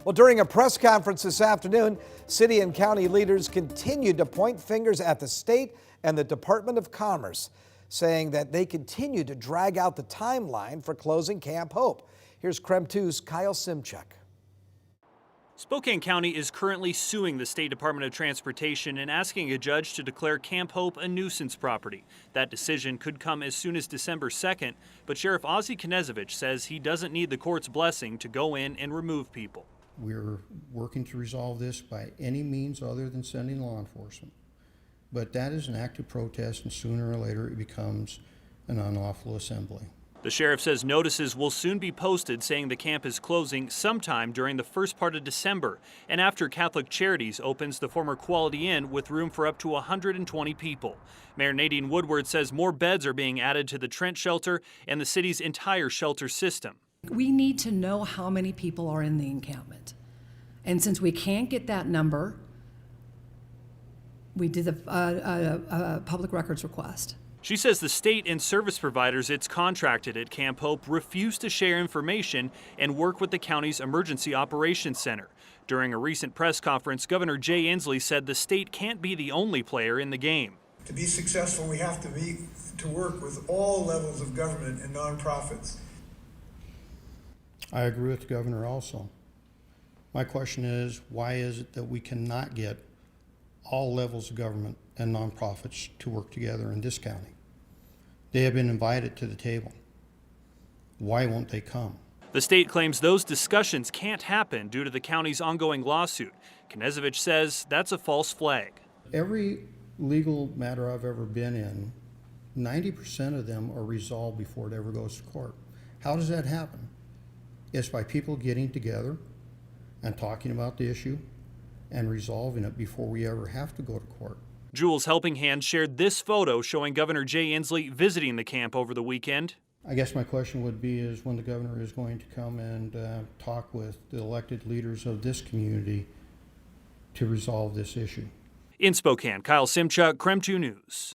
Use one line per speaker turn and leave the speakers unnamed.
Well, during a press conference this afternoon, city and county leaders continued to point fingers at the state and the Department of Commerce, saying that they continue to drag out the timeline for closing Camp Hope. Here's KREM 2's Kyle Simchuk.
Spokane County is currently suing the State Department of Transportation and asking a judge to declare Camp Hope a nuisance property. That decision could come as soon as December 2nd, but Sheriff Ozzie Knezevich says he doesn't need the court's blessing to go in and remove people.
We're working to resolve this by any means other than sending law enforcement. But that is an act of protest, and sooner or later it becomes an unlawful assembly.
The sheriff says notices will soon be posted saying the camp is closing sometime during the first part of December and after Catholic Charities opens the former Quality Inn with room for up to 120 people. Mayor Nadine Woodward says more beds are being added to the Trent shelter and the city's entire shelter system.
We need to know how many people are in the encampment. And since we can't get that number, we did a public records request.
She says the state and service providers it's contracted at Camp Hope refuse to share information and work with the county's Emergency Operations Center. During a recent press conference, Governor Jay Inslee said the state can't be the only player in the game.
To be successful, we have to work with all levels of government and nonprofits.
I agree with the governor also. My question is, why is it that we cannot get all levels of government and nonprofits to work together in this county? They have been invited to the table. Why won't they come?
The state claims those discussions can't happen due to the county's ongoing lawsuit. Knezevich says that's a false flag.
Every legal matter I've ever been in, 90% of them are resolved before it ever goes to court. How does that happen? It's by people getting together and talking about the issue and resolving it before we ever have to go to court.
Jules Helping Hand shared this photo showing Governor Jay Inslee visiting the camp over the weekend.
I guess my question would be is when the governor is going to come and talk with the elected leaders of this community to resolve this issue.
In Spokane, Kyle Simchuk, KREM 2 News.